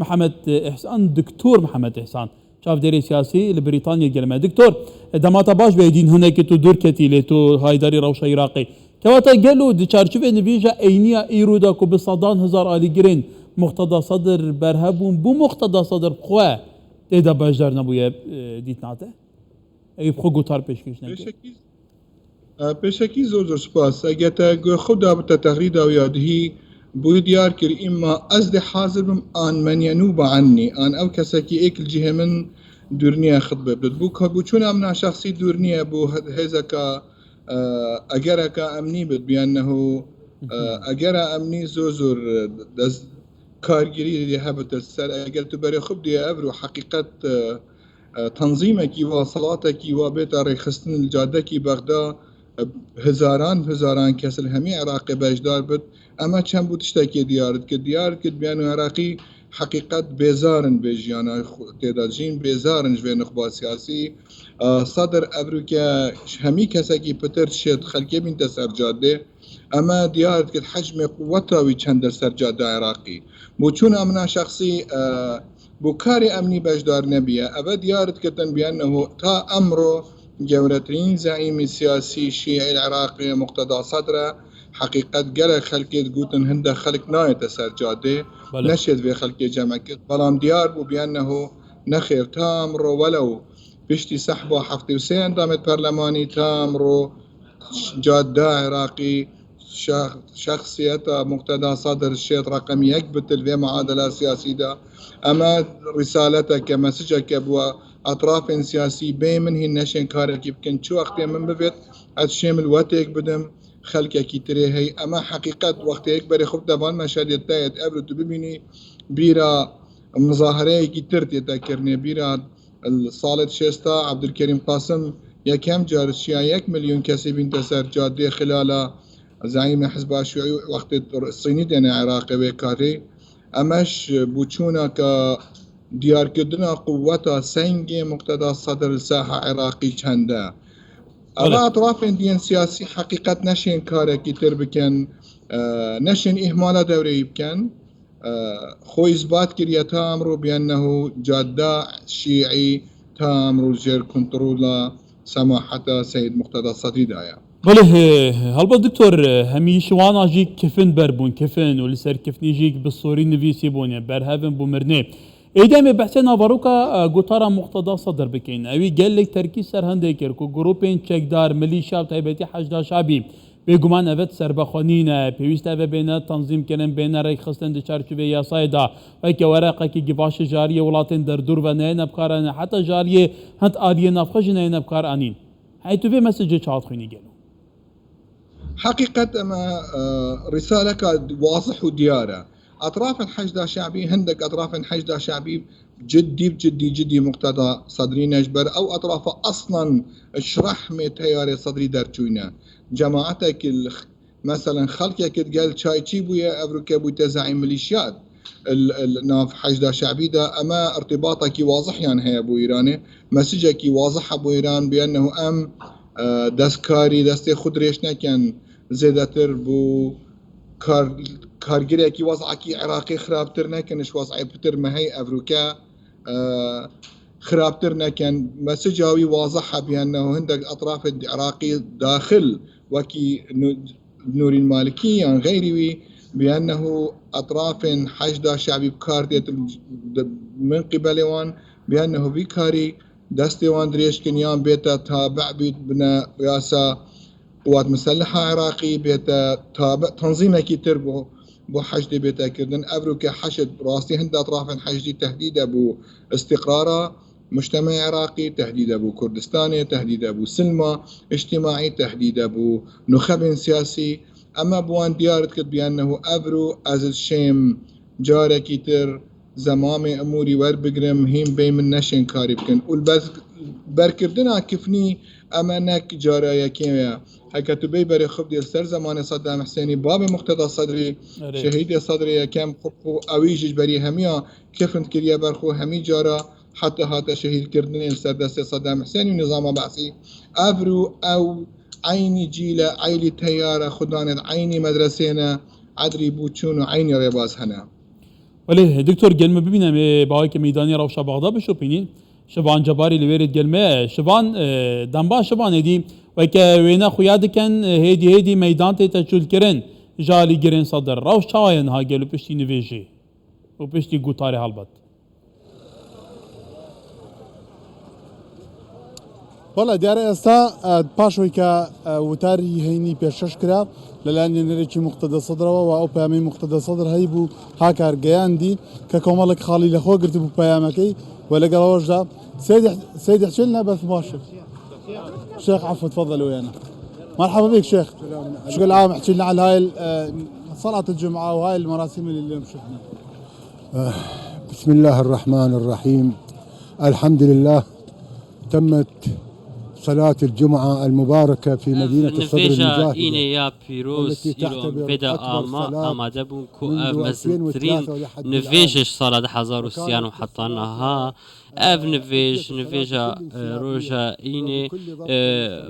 محمد إحسان دكتور محمد إحسان شاف ديري سياسي لبريطانيا جلما دكتور دماتا باش بيدين هناك تو دوركتي لتو هايداري روش عراقي كواتا قالوا دي تشارشوف نبيجا اينيا ايرودا كو بصدان هزار آلي جرين مقتضى صدر برهبون بو مقتضى صدر بخوا تيدا باجدار نبويا ديتناته اي بخو قطار بيشكيش نكي بشكل زور سپاس اگه خدا بتا تغريدا ويادهي بو ديار كر إما أزد حاضر آن من ينوب عني آن أو كساكي إيك الجهة من دورنيا خطبة بدد بو چون أمنا شخصي دورنيا بو هزكا أجركا أمني بد بأنه أجرا أمني زور دز كارجري دي هبت السر أجر تبري خب دي أبرو حقيقة تنظيمك وصلاتك وبيت ريخستن الجادة بغدا هزاران کسل همی عراقی بجدار بود اما چند بود اشتاکی دیارت که بیانو عراقی حقیقت بیزارن بیجیانا تعدادجین بیزارن جوی نخبار سیاسی صدر ابرو که همی کسی که پتر شد خلقی بین تسر جاده اما دیارت که حجم قوتاوی چند در سر جاده عراقی بو چون امنا شخصی بو کاری امنی بجدار نبیه اما دیارت که تن بیانه تا امرو جورترين زعيم السياسي الشيعي العراقي مقتدى صدره حقيقة قال خلقي قوتن هند خلق نايت سرجاده نشد في خلقي جمعك بلام ديار بو بأنه نخير تامرو ولو بشتي سحبه حفتي وسين دامت برلماني تامرو جادة عراقي شخصية مقتدى صدر الشيط رقم يكبت الفي معادلة سياسية دا أما رسالتك مسجك أبوا أطراف سياسي بين من هي النشين كارك يمكن شو وقت من بفت أتشمل وقتك بدم خلك كتير هي أما حقيقة وقت أكبر خب دبان مشهد التايت قبل تبيني بيرا مظاهرة كتير تذكرني بيرا الصالة شيستا عبد الكريم قاسم يا كم جار الشيعة 1 مليون كسبين تسر جادة خلال زعيم حزب الشيوعي وقت الصيني دنا عراقي وكاري أمش بوچونا ك ديار كدنا قوتها سنجي مقتدى صدر الساحة عراقي چنده اما اطراف دين سياسي حقيقة نشين كاره كتير بكن نشين إهمال دوري بكن خو إثبات كريا تامرو بأنه جادة شيعي تامرو جير كنترولا سماحة سيد مقتدى الصدري دايا بله هلبا دكتور همي شوانا جيك كفن بربون كفن ولسر كفني جيك بالصوري نفيسي بوني برهفن بومرني ايدامي بحثنا باروكا قطارا مقتضى صدر بكين اوي قال لك تركيز سر هنديكر كو جروبين تشكدار ميليشيا تايبتي حشدا شعبي بيقومان افت سربخانين بيوست افا بين تنظيم كلام بين راي خستن دشارچوبه ياسايدا وكي ورقه كي جباش جاريه ولاتن در دور و نه بكارن حتى جاريه هنت اديه نفخج نه بكار انين حيث في مسج چات خيني قالوا حقيقه ما رسالك واضح ودياره أطراف الحشد شعبي هندك أطراف الحشد شعبي جدي مقتضى صدري نجبر أو أطراف أصلا اشرح تياري صدري درجونا جماعتك مثلا خلقك قال شاي تشيبويا أفريكا بويتا زعيم ميليشيات الناف حشد شعبي دا أما ارتباطك واضح يعني هي أبو إيراني مسجك واضح أبو إيران بأنه أم دستكاري دستي خدريشنا كان زيدتر بو كارجريكي وضعكي عراقي خرابتر نكنش وضعي بتر ما هي أفريكا خرابتر نكن مسجاوي واضحة بأنه هندك أطراف العراقي داخل وكي نور المالكي يعني غيري بأنه أطراف حشدا شعبي بكاردية من قبلوان بأنه بكاري دستوان دريش كنيان بيتا تابع بيت بنا رئاسة قوات مسلحة عراقي بيتا تابع تنظيم كتير بو حشد بيتا كردن أبروك حشد راسي هند أطراف حشدي تهديد أبو استقرار مجتمع عراقي تهديد أبو كردستاني تهديد أبو سلمة اجتماعي تهديد أبو نخب سياسي أما بوان ديارت كد بأنه أبرو أز الشيم جارة كتير زمامي أموري وربقرم هيم بي من نشين كاري بكن بركردنا كفني أمانك جارة يكيميا هكا تبي بري خب ديال سر زمان صدام حسيني باب مقتدى صدري شهيد صدري كم خبو أويجج بري هميا كفنت كريا برخو همي جارة حتى هذا شهيد كردنين سر دست صدام حسيني ونظام بعثي أبرو أو عيني جيلة عيلي تيارة خدانة عيني مدرسينا عدري بوچون وعيني ريباز هنا ولی دکتر گلمه ببینم با که میدانی روشا بغداد بشو پینین شبان جباری لویرد گلمه شبان دنبا شبان هدی و که وینا خویاد کن هدی میدان تی تشول کرن جالی گرین صدر روش چاین ها گلو پشتی نویجی و پشتی گوتاری حالبت والله دیاره استا پاشوی که وتاری هینی پیشش کرد لەلایەن نێرێکی مقتدە سەدرەوە و ئەو پامەی مقتدە سەدر هەی بوو هاکار گەیاندی کە کۆمەڵێک خاڵی لەخۆ گرت بوو پەیامەکەی و لەگەڵەوەشدا سيد حسين بس مباشر شيخ عفوا تفضل ويانا مرحبا بك شيخ شو العام احكي لنا على هاي صلاة الجمعة وهاي المراسم اللي اليوم شفنا بسم الله الرحمن الرحيم الحمد لله تمت صلاة الجمعة المباركة في مدينة الصدر المجاهدة والتي تعتبر أكبر صلاة منذ 2003 نفيجش صلاة حزار وسيان وحطانها اف نفيجا روجا إني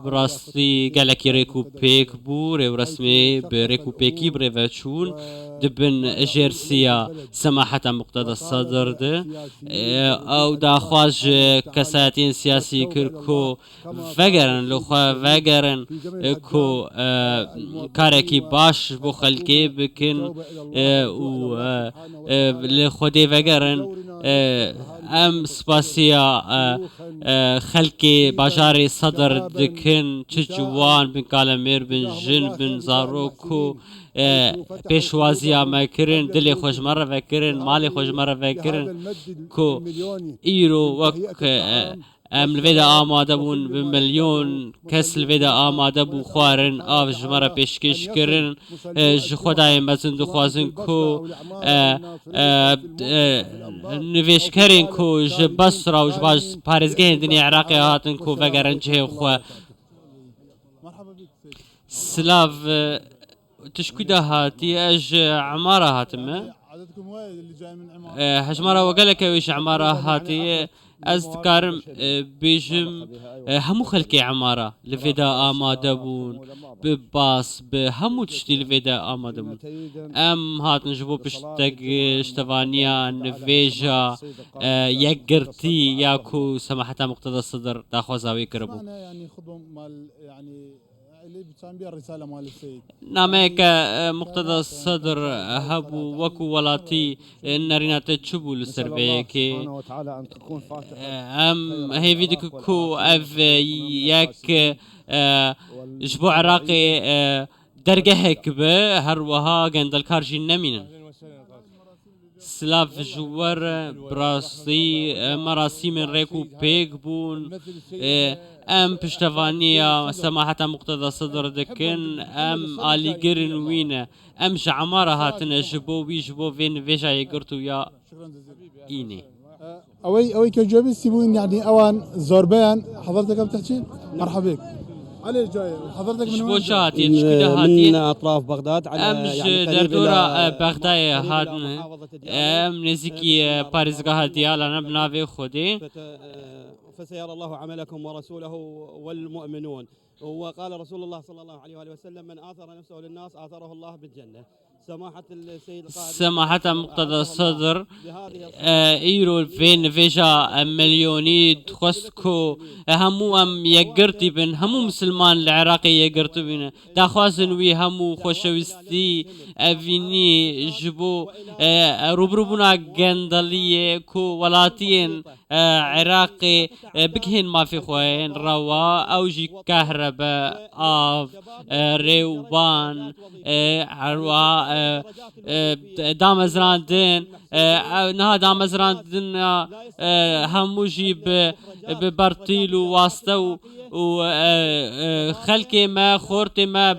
براستي قالك ريكو بيك بور ورسمي بريكو بيكي بريفاتشون دبن جيرسيا سماحة مقتدى الصدر ده او داخواج كساتين سياسي كركو فقرن لخوا فقرن كو كاركي باش بو خلقي بكن و لخودي فقرن ام سباسيا خلقي باجاري صدر دكن تجوان بن كالامير بن جن بن زاروكو پیشوازی ما کرن دلی خوش مره فکرن مالی خوش مره فکرن کو ایرو وک ام الویدا آماده بون بمليون کس الویدا آماده بو خوارن آف جمره پیشکش کرن خدای مزن دو خوازن کو نویش کرن کو جبصرا و جباز پارزگه دنیا عراقی هاتن کو وگرن جه خو سلاف تشكيده هاتي اج عمارة هاتمه عددكم وايد اللي جاي من عمارة حجمارة وقالك ويش عمارة هاتي از تكارم بيجم همو خلقي عمارة لفيدا آماده بون بباس بهمو تشتي لفيدا آماده بون ام هات نجبو بشتاق اشتفانيا نفيجا يقرتي ياكو سماحتا مقتدى الصدر داخو زاوية كربو يعني خطبة مال يعني اللي بتسام بها الرسالة مال السيد ناميك مقتدى الصدر هبو وكو ولاتي نارينا تشبو للسربيكي ام هي فيديو كو اف ياك جبو عراقي درجهك به هروها قندل كارجي نمينا سلاف جوار براسي مراسم ريكو بيك بون ام پشتوانية سماحة مقتدى صدر دكن ام آلي قرن وينه ام جعمارة هاتنا جبو ويجبو فين فيجا يقرتو يا إيني اوي كجوابي سيبوين يعني اوان زوربان حضرتك بتحكي مرحبا بك علي جاي حضرتك من وين شاتي من اطراف بغداد على امج دردورة بغداد هاتنا ام نزيكي باريزغا ديال انا بنافي خودي فسيرى الله عملكم ورسوله والمؤمنون وقال رسول الله صلى الله عليه وآله وسلم من آثر نفسه للناس آثره الله بالجنة سماحة السيد القائد سماحة مقتدى الصدر ايرو فين فيجا مليوني تخسكو همو ام يقرتي بن همو مسلمان العراقي يقرتي بن داخوازن وي همو خوشويستي افيني جبو روبروبنا قندلية كو ولاتين عراقي بكهن ما في خوين روا اوجي كهرباء آف ريوبان عروا دامزراندن نها دامزراندن هموجي ببرتيلو واسطة و خلقي ما خورتي ما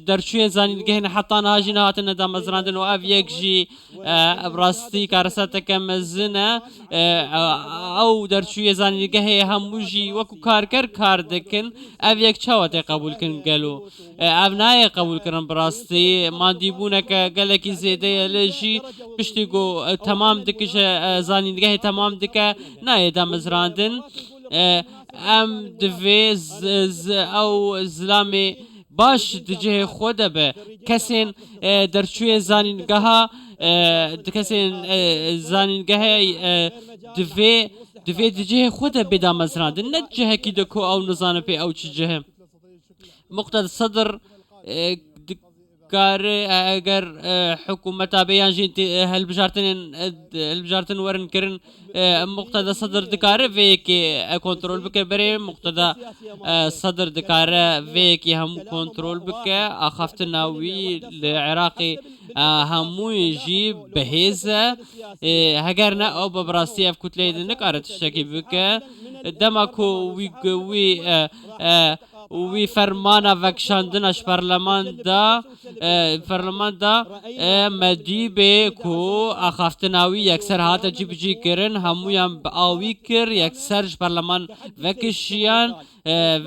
درشوين زاني لقهن حطان هاجين هاتنا دامزراندن وآف يكجي براستي كارساتك مزنا او درشوين زاني لقهي هموجي وكو كاركر كاردكن آف يك چاواتي قبول كن قالو آف ناي قبول كرن براستي ما ديبونك قالك زيدة لجي بشتيقو تمام دكش زاني لقهي تمام دكا ناي دامزراندن ام دفيز او زلامي باش تجه خود به کسین در چوی زانینگاه دكسين زانينجهي دفي تجيه خودها بدا مزران نجه كده كو او نظام في او تجيه مقتدى الصدر كار اگر حكومة بيان جين هالبجارتن ورن كرن مقتدى صدر دكار فيكي كنترول بك بري مقتدى صدر دكار فيكي هم كنترول بك اخافت ناوي العراقي همو يجيب بهيزة هجرنا او ببراستي اف كتلة نكارة تشتكي بك دمكو وی فرمانا وکشاندنش پارلمان دا مدیبه کو اخافتناوی یکسر هات جیب جی کرن همویان آوی کر یکسرش پارلمان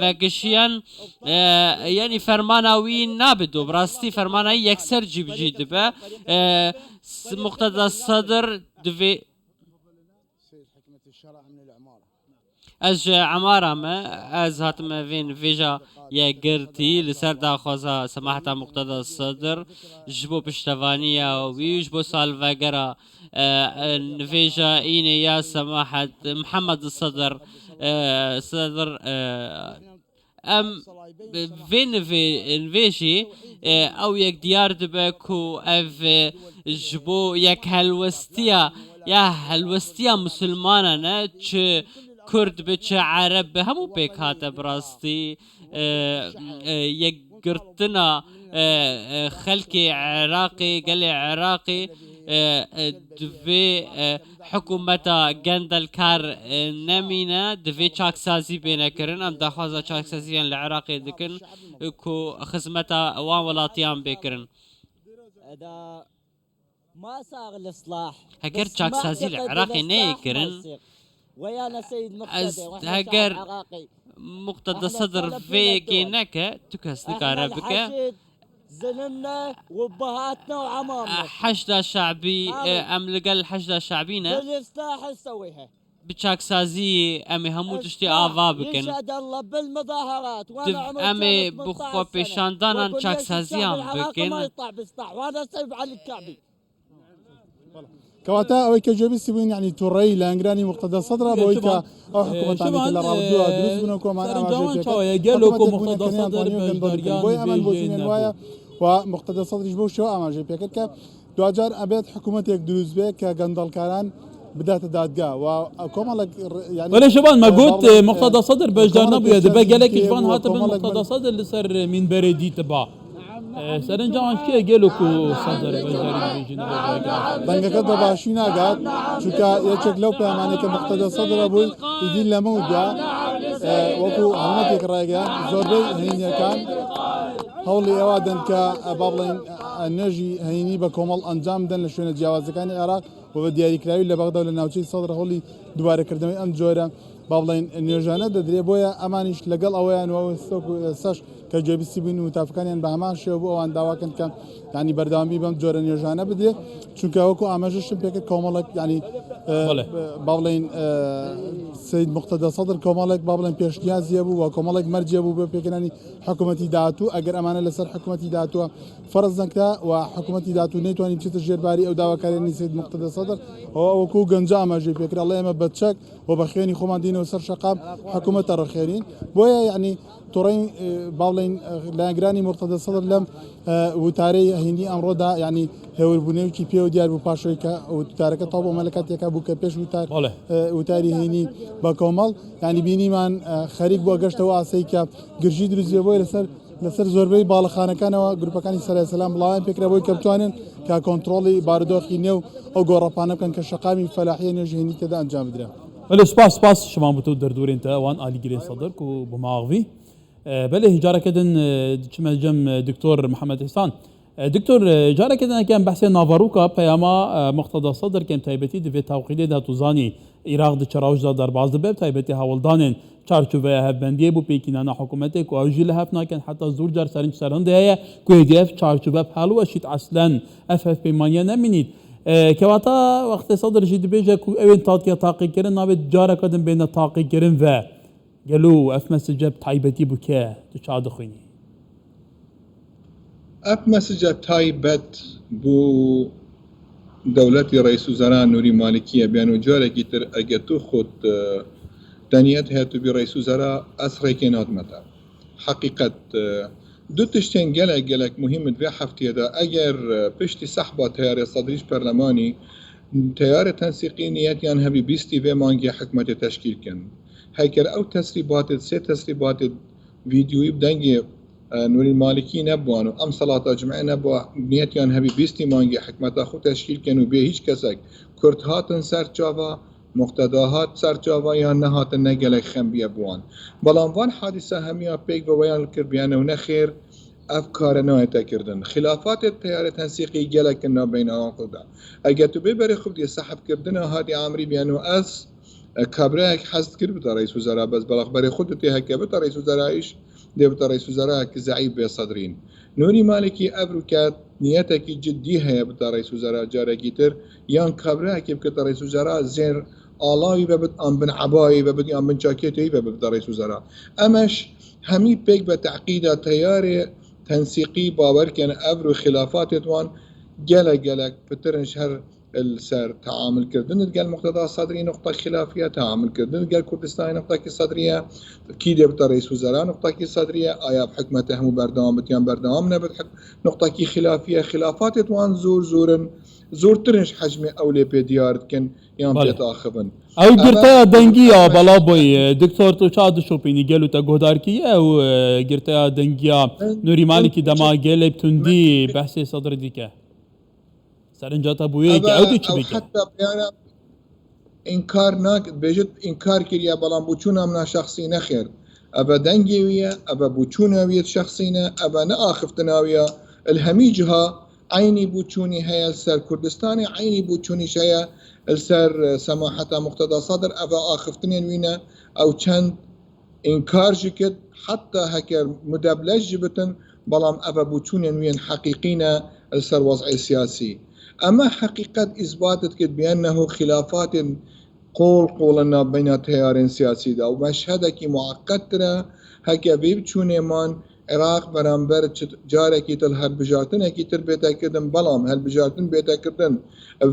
وکشیان یعنی فرماناوی نابدو براستی فرماناوی یکسر جیب جی دبه مقتدى الصدر دفي از عمارة ما از هاتم فين فيجا يا قرتي لسر دا خوزا سماحة مقتدى الصدر جبو بشتفانية ويجبو سالفاقرا فيجا إيني يا سماحة محمد الصدر صدر ام فين في فيجي او يك ديار دبكو اف جبو يك هلوستيا يا هلوستيا مسلمانا تش كرد بتش عرب همو بيك هاتا براستي يقرتنا خلكي عراقي قالي عراقي دفي حكومتا جندل كار نمينا دفي چاك سازي بينا كرن ام داخوازا چاك سازيان العراقي دكن كو خزمتا وان ولاتيان بكرن ما صار الاصلاح هكر چاك سازي العراقي نيكرن ويانا سيد مقتدى هكر مقتدى صدر فيكي نكا تكس نكارا بك زلمنا وبهاتنا وعمامنا حشدة شعبي ام لقال حشدة شعبينا بالاصلاح نسويها بچاك سازي امي همو تشتي آوا بكن ينشهد الله بالمظاهرات وانا امي بخو بشاندانا چاك سازيان بكن ما يطلع باصلاح وانا سيب على الكعبي كواتا او كجوبيسي وين يعني توري لانجراني مقتدى صدر بويكا او حكومه ثانيه كلا ردوها دروس بنكم انا جالكم مقتدى صدر بوي امان بوزين وايا ومقتدى صدر جبو شو اما جي بيكا دواجار ابيت حكومه يك دروس بك غندل كاران بدات دادقا وكومالك يعني ولا شبان ما قلت مقتدى صدر بجدار نبي دبا قالك شبان هاتب مقتدى صدر لسر من بردي تبع سرنجام چیه گلوکو صدر بجاری بیجنه دنگه که باشی نگاد چونکه یکیک لو پیمانی که مقتدى صدر بوی ایدین لموجا وکو همه تکرایگا زوربی هینی کان هولی اوادن که بابلین نجی هینی با کمال انجام دن لشون جوازکانی عراق و به دیاری کراوی لبغداد و ناوچی صدر هولی دوباره کردمی ام جوره بابلين نيوجانا ددري بويا امانيش لقل اويان وستوك ساش كجيبسي بين متافقين بهمان شو بو ان داواكن كان يعني بردام بيبم جور نيوجانا بدي چونكه وكو اماجش بيك كومالك يعني بابلين سيد مقتدى صدر كومالك بابلين بيشنياز يبو وكومالك مرجي ابو بيكناني حكومتي داتو اگر امانه لسر حكومتي داتو فرض نكتا وحكومتي داتو نيتواني تشتجير باري او داواكاري سيد مقتدى صدر هو وكو غنجا اماجي بيكر الله يما بتشك وبخيني خماندين وسر شقاب حكومة الرخيرين بويا يعني تورين باولين لانجراني مرتضى صدر لم وتاري هندي امر دا يعني هو البنيو كي بيو ديار باشويكا وتارك طاب ملكات يكا بو كبيش وتار وتاري هندي بكمال يعني بيني من خريج بو قشت واسيكا قرجي دروزي بو لسر زوربي بالخانه كان وجروبكاني سلام سلام الله فكره بو كابتن ككنترولي باردوخي نيو او غوربانا كان كشقامي فلاحين يجهني كذا انجام درا بله سپاس شما بتو دردور انت وان آلی گرین صدر کو بماغوی بله هجاره کدن چما جم دكتور محمد حسان دكتور هجاره کدن كان بحث نافاروكا پیاما مقتدى صدر كان تایبتی دو توقیده دا توزانی عراق د چراوج دا در باز دبه تایبتی هولدانن چارچوبه هفبندیه بو پیکینانا حکومته کو اوجی لهفنا كان حتى زور جار سرنج سرنده هيا کو هدف چارچوبه حلو شيت اصلا اف پیمانیه نمینید كواتا وقت صدر جد بيجا كو اوين تاقي تاقي كرن نابد جارة قدم بين تاقي كرن و قالوا اف مسجب تايبتي بوكا تشاد خويني اف مسجب تايبت بو دولتي رئيس وزراء نوري مالكية بيانو جاركي تر أجتو خود تانيت هاتو برئيس وزراء أسري كينات متى حقيقة دو تشتين جلك مهم في حفتي دا أجر بشتي سحبة تيار صدريش برلماني تيار تنسيقي نيات يعني هبي بيستي في مانجي حكمة تشكيل كن هيكل أو تسريبات سي تسريبات فيديو يبدأ نوري المالكي نبوانو أم صلاة جمعة نبوا نيات يعني هبي بيستي مانجي حكمة خو تشكيل كنو به هيج كسك كرت هاتن سر جافا مقتداهات سر جافا یا نهات نگلک خم بیابوان بلان وان حادثه همیا پیک و ویان کربیانه و نخیر افکار نایتا کردن خلافات تیار تنسیقی گلک نا بین آن خدا اگر تو ببری خوب دی صحب کردن هادی عمری بیانو از کابره حزد کرد بتا رئیس وزراء بس بلاخ بری خود تی هکه بتا رئیس وزرائیش دی بتا رئیس وزراء که ضعیف به صدرین نوری مالکی ابروکات نیتك جديها بتا رئيس وزراء جارة كتير يان كابره كيف كتا رئيس وزراء زير آلاوي ببد أم بن عباي ببد أم بن جاكيتي ببد رئيس وزراء أمش همي بيك بتعقيدة تياري تنسيقي باور كان أبرو خلافات يتوان جلك بترنش هر السر تعامل كردن قال مقتضى صدري نقطة خلافية تعامل كردن قال كردستان نقطة صدرية كيد يبقى رئيس وزراء نقطة صدرية آيا بحكمته مو بردام بتيان بردام نبت نقطة خلافية خلافات توان زور ترنش حجم أولي بديار كن يام بيتاخبن او گرتا دنگیا بلا بوي دكتور تو شاد شوبيني قالوا تا غوداركي او گرتا دنگیا نوري مالكي دما قال بتندي بحث صدر ديكه سرنجاتا بويك او دي او حتى بيانا انكار ناك بيجت انكار كريا بلان بوچونا منا شخصي نخير ابا دنگيوية ابا بوچونا ويت شخصينا ابا ناخفتناوية الهميجها عيني بوچوني هيا السر كردستاني عيني بوچوني شيا السر سماحة مقتضى صدر ابا اخفتنين وينا او چند انكار جكت حتى هكر مدبلج جبتن بلان ابا بوچونين وين حقيقينا السر وضعي سياسي أما حقيقة إثباتت بأنه خلافات قولنا بين تيار سياسي دا ومشهدك معقد ترى هكا بيبتشوني من عراق برانبر جاركي تل هالبجارتن هكي تر بيتا كردن بلام هالبجارتن بيتا كردن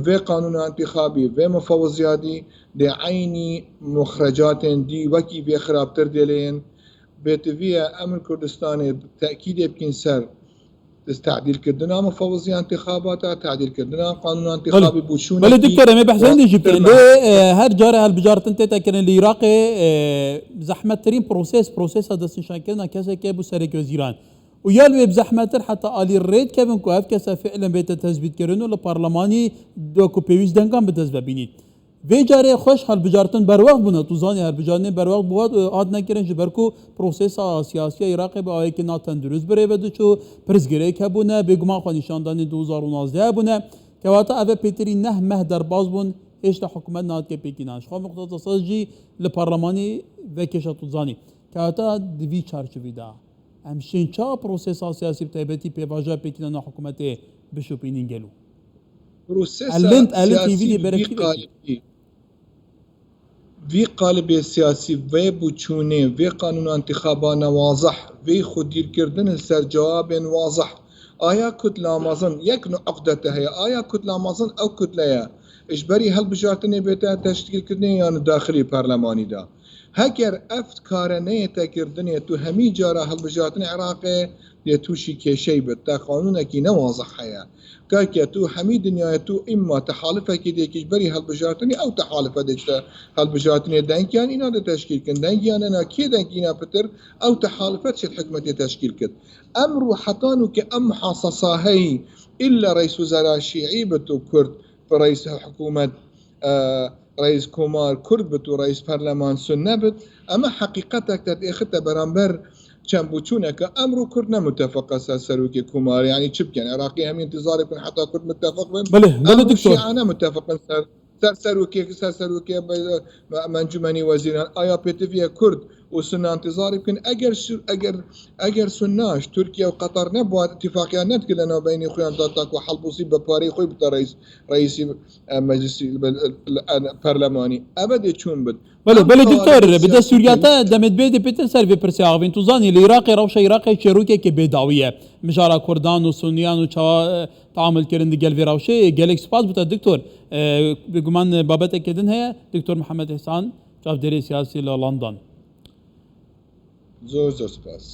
في قانون انتخابي في مفوضياتي دي عيني مخرجات دي وكي في خراب تردلين بيتفيا أمن كردستاني تأكيد يبكين سر تعديل كردنا مفوضية انتخابات تعديل كردنا قانون انتخابي بوشوني بل دكتور ما بحثين جبت ليه هر جاره هالبجارة انت كان العراق زحمة ترين بروسيس هذا سنشان كنا كذا كابو سرك وزيران ويالوي بزحمة حتى آلي الريد كابن كواف كسا فعلا بيت تثبيت كرنو لبرلماني دوكو بيويز دنگان بتثبت بينيت في جاره خوش هالبجارتن بر وقت بنا توزاني هالبجارتن بر وقت بود آد نکردن جبرکو پروسس سیاسی عراق با آیه که ناتندروز بره بدو چو پرزگری که بونه بگمان خانشاندانی 2019 بونه که واتا اوه پیتری نه مه در باز بون ایش تا حکومت نهاد که پیکینانش خواه مختصاص جی لپارلمانی و کشا توزانی که واتا دوی چارچوی دا همشین چا پروسس سیاسی بتایبتی پیواجه پیکینان حکومت بشو پینین گلو بروسس سياسي في قالب السياسي في بوچونه في قانون انتخابانا واضح في خدير كردن السر جواب واضح آيا كتلة مازن يكنو عقدته هي آيا كتلة مازن أو كتلة إجباري هل بجارتني بيتا تشكيل كردني يعني داخلي برلماني دا هكر أفتكارنية كردني تو همي جارة هل بجارتني عراقي يتوشي كشي بتا قانونا كي نواضح هيا كاكيا تو حميد دنيا تو إما تحالفة كده كجبري هالبجارتني أو تحالفة ديشتا هالبجارتني دانكيان إنا دا تشكيل كن دانكيان أنا كي دانكينا بتر أو تحالفة شد حكمة تشكيل كد أمرو حطانو كأم حاصصاهي إلا رئيس وزراء شيعي بتو كرد برئيس حكومة رئيس كومار كرد بتو رئيس برلمان سنة بت أما حقيقتك تتأخذ برامبر كان بوچونك امرو كردنا متفق سروكي كومار يعني شبك يعني عراقي هم انتظار يكون حتى كرد متفق بله دكتور انا متفق سروكي منجمني وزيران ايا بيتفيا كرد وسنة انتظار يمكن اجر سناش تركيا وقطر نبوا اتفاقيا نتكلنا بين اخوان داتاك وحلبوسي بباري خوي رئيس مجلس البرلماني ابدا تشون بد بله دكتور بدا سورياتا دمت بيد بيتر سيرفي برسياغ توزاني العراقي روش عراقي شروكي كي بداويه مجارا كردان وسنيان تعامل كرن دي قال في راوشي قالك سباس بتا دكتور بقمان بابتك كدن هي دكتور محمد إحسان شاف ديري سياسي لندن زور سپاس